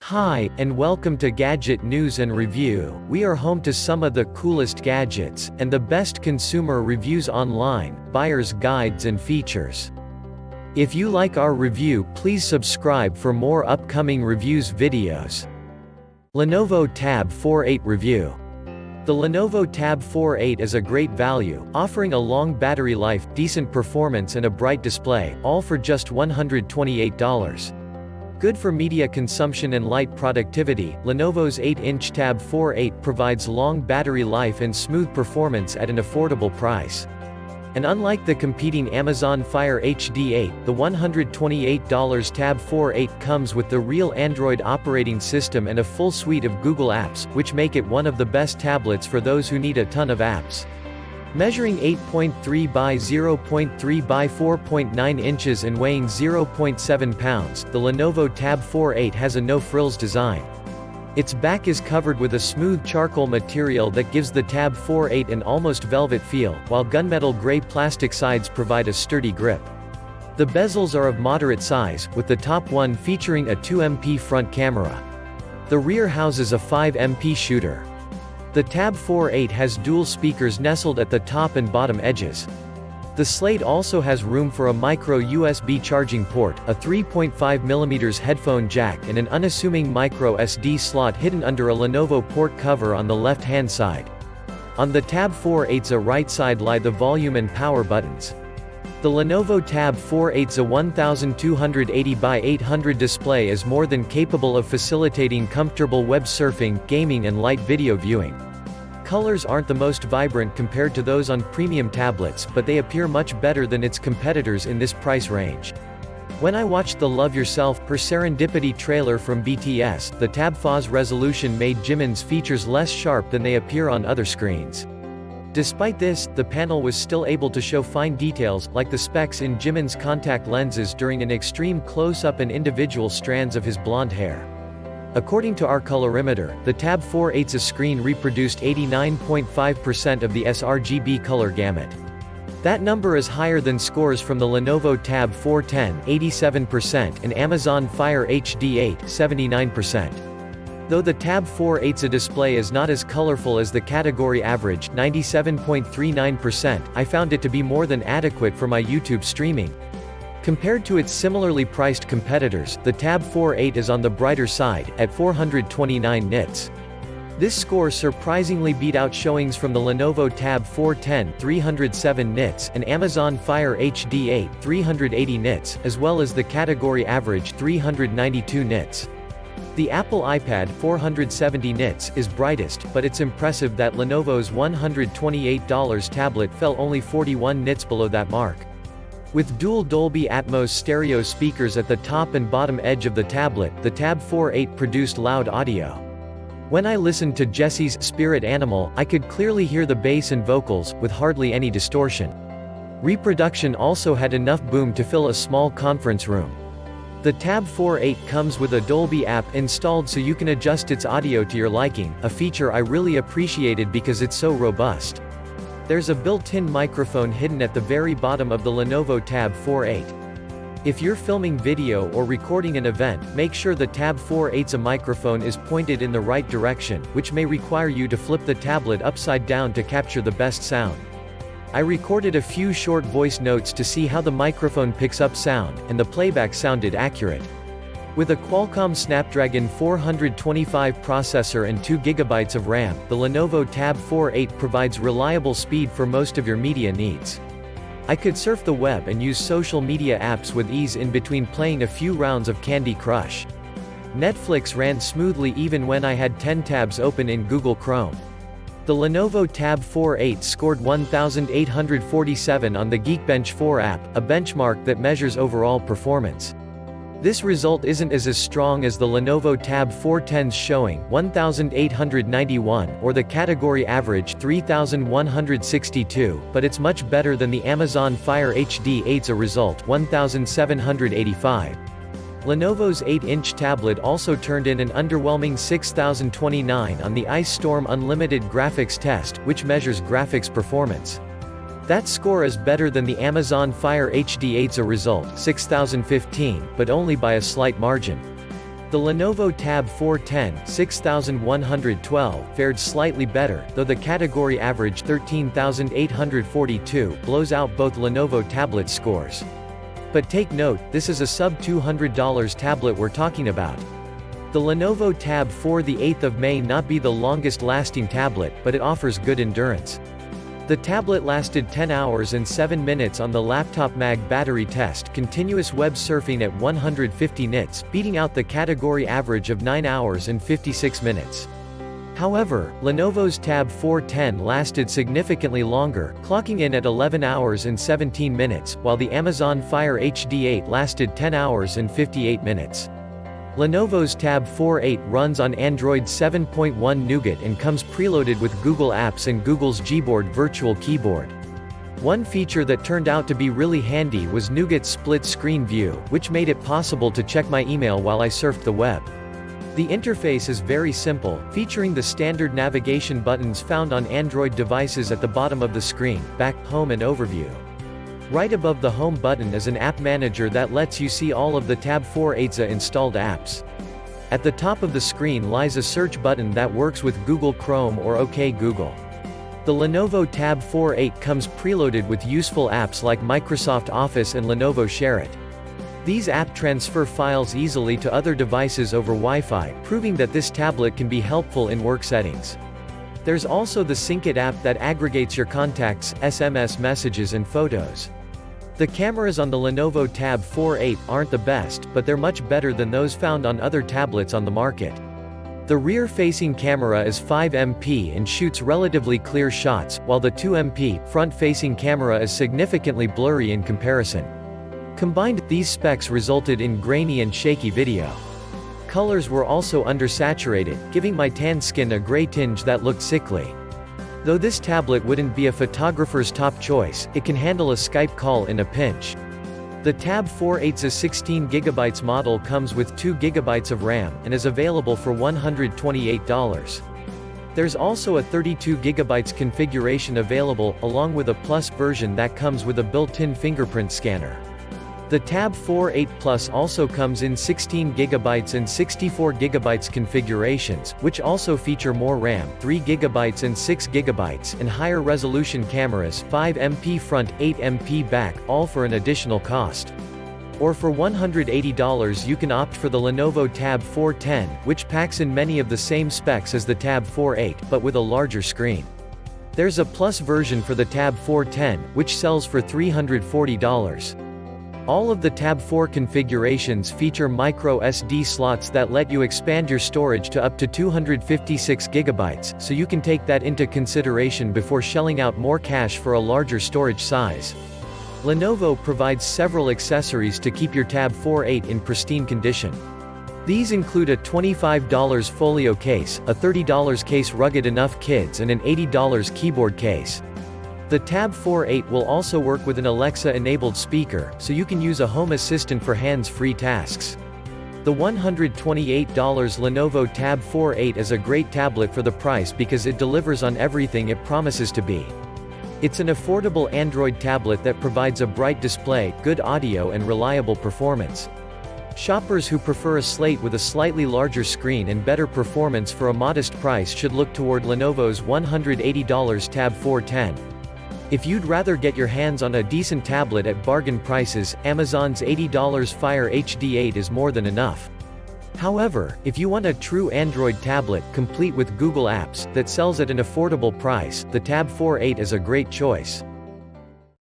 Hi, and welcome to Gadget News and Review. We are home to some of the coolest gadgets, and the best consumer reviews online, buyer's guides and features. If you like our review, please subscribe for more upcoming reviews videos. Lenovo Tab 4.8 Review. The Lenovo Tab 4.8 is a great value, offering a long battery life, decent performance and a bright display, all for just $128. Good for media consumption and light productivity, Lenovo's 8-inch Tab 4.8 provides long battery life and smooth performance at an affordable price. And unlike the competing Amazon Fire HD 8, the $128 Tab 4.8 comes with the real Android operating system and a full suite of Google apps, which make it one of the best tablets for those who need a ton of apps. Measuring 8.3 by 0.3 by 4.9 inches and weighing 0.7 pounds, the Lenovo Tab 4.8 has a no-frills design. Its back is covered with a smooth charcoal material that gives the Tab 4.8 an almost velvet feel, while gunmetal gray plastic sides provide a sturdy grip. The bezels are of moderate size, with the top one featuring a 2MP front camera. The rear houses a 5MP shooter. The Tab 4.8 has dual speakers nestled at the top and bottom edges. The Slate also has room for a micro USB charging port, a 3.5mm headphone jack and an unassuming micro SD slot hidden under a Lenovo port cover on the left-hand side. On the Tab 4.8's right side lie the volume and power buttons. The Lenovo Tab 4.8's 1280 by 800 display is more than capable of facilitating comfortable web surfing, gaming and light video viewing. Colors aren't the most vibrant compared to those on premium tablets, but they appear much better than its competitors in this price range. When I watched the Love Yourself per Serendipity trailer from BTS, the Tab 4's resolution made Jimin's features less sharp than they appear on other screens. Despite this, the panel was still able to show fine details, like the specks in Jimin's contact lenses during an extreme close-up and individual strands of his blonde hair. According to our colorimeter, the Tab 4.8's screen reproduced 89.5% of the sRGB color gamut. That number is higher than scores from the Lenovo Tab 410, 87%, and Amazon Fire HD 8, 79%. Though the Tab 4.8's display is not as colorful as the category average, 97.39%, I found it to be more than adequate for my YouTube streaming. Compared to its similarly priced competitors, the Tab 4.8 is on the brighter side, at 429 nits. This score surprisingly beat out showings from the Lenovo Tab 410, 307 nits, and Amazon Fire HD 8, 380 nits, as well as the category average 392 nits. The Apple iPad 470 nits is brightest, but it's impressive that Lenovo's $128 tablet fell only 41 nits below that mark. With dual Dolby Atmos stereo speakers at the top and bottom edge of the tablet, the Tab 4.8 produced loud audio. When I listened to Jessie's Spirit Animal, I could clearly hear the bass and vocals, with hardly any distortion. Reproduction also had enough boom to fill a small conference room. The Tab 4.8 comes with a Dolby app installed so you can adjust its audio to your liking, a feature I really appreciated because it's so robust. There's a built-in microphone hidden at the very bottom of the Lenovo Tab 4.8. If you're filming video or recording an event, make sure the Tab 4.8's microphone is pointed in the right direction, which may require you to flip the tablet upside down to capture the best sound. I recorded a few short voice notes to see how the microphone picks up sound, and the playback sounded accurate. With a Qualcomm Snapdragon 425 processor and 2GB of RAM, the Lenovo Tab 4.8 provides reliable speed for most of your media needs. I could surf the web and use social media apps with ease in between playing a few rounds of Candy Crush. Netflix ran smoothly even when I had 10 tabs open in Google Chrome. The Lenovo Tab 4.8 scored 1,847 on the Geekbench 4 app, a benchmark that measures overall performance. This result isn't as strong as the Lenovo Tab 410's showing, 1,891, or the category average 3,162, but it's much better than the Amazon Fire HD 8's result, 1,785. Lenovo's 8-inch tablet also turned in an underwhelming 6,029 on the Ice Storm Unlimited graphics test, which measures graphics performance. That score is better than the Amazon Fire HD 8's result, 6015, but only by a slight margin. The Lenovo Tab 410 6112 fared slightly better, though the category average 13,842 blows out both Lenovo tablet scores. But take note, this is a sub-$200 tablet we're talking about. The Lenovo Tab 4 the 8th of May not be the longest lasting tablet, but it offers good endurance. The tablet lasted 10 hours and 7 minutes on the Laptop Mag battery test, continuous web surfing at 150 nits, beating out the category average of 9 hours and 56 minutes. However, Lenovo's Tab 410 lasted significantly longer, clocking in at 11 hours and 17 minutes, while the Amazon Fire HD8 lasted 10 hours and 58 minutes. Lenovo's Tab 4.8 runs on Android 7.1 Nougat and comes preloaded with Google Apps and Google's Gboard virtual keyboard. One feature that turned out to be really handy was Nougat's split screen view, which made it possible to check my email while I surfed the web. The interface is very simple, featuring the standard navigation buttons found on Android devices at the bottom of the screen: Back, Home and Overview. Right above the Home button is an app manager that lets you see all of the Tab 4.8's installed apps. At the top of the screen lies a search button that works with Google Chrome or OK Google. The Lenovo Tab 4.8 comes preloaded with useful apps like Microsoft Office and Lenovo ShareIt. These apps transfer files easily to other devices over Wi-Fi, proving that this tablet can be helpful in work settings. There's also the SyncIt app that aggregates your contacts, SMS messages and photos. The cameras on the Lenovo Tab 4.8 aren't the best, but they're much better than those found on other tablets on the market. The rear-facing camera is 5MP and shoots relatively clear shots, while the 2MP front-facing camera is significantly blurry in comparison. Combined, these specs resulted in grainy and shaky video. Colors were also undersaturated, giving my tan skin a gray tinge that looked sickly. Though this tablet wouldn't be a photographer's top choice, it can handle a Skype call in a pinch. The Tab 4.8's 16GB model comes with 2GB of RAM, and is available for $128. There's also a 32GB configuration available, along with a Plus version that comes with a built-in fingerprint scanner. The Tab 4.8 Plus also comes in 16GB and 64GB configurations, which also feature more RAM, 3GB and 6GB, and higher resolution cameras, 5MP front, 8MP back, all for an additional cost. Or for $180 you can opt for the Lenovo Tab 410, which packs in many of the same specs as the Tab 4.8, but with a larger screen. There's a Plus version for the Tab 410, which sells for $340. All of the Tab 4 configurations feature micro SD slots that let you expand your storage to up to 256GB, so you can take that into consideration before shelling out more cash for a larger storage size. Lenovo provides several accessories to keep your Tab 4.8 in pristine condition. These include a $25 folio case, a $30 case rugged enough kids and an $80 keyboard case. The Tab 4.8 will also work with an Alexa-enabled speaker, so you can use a home assistant for hands-free tasks. The $128 Lenovo Tab 4.8 is a great tablet for the price because it delivers on everything it promises to be. It's an affordable Android tablet that provides a bright display, good audio and reliable performance. Shoppers who prefer a slate with a slightly larger screen and better performance for a modest price should look toward Lenovo's $180 Tab 410. If you'd rather get your hands on a decent tablet at bargain prices, Amazon's $80 Fire HD8 is more than enough. However, if you want a true Android tablet, complete with Google Apps, that sells at an affordable price, the Tab 4.8 is a great choice.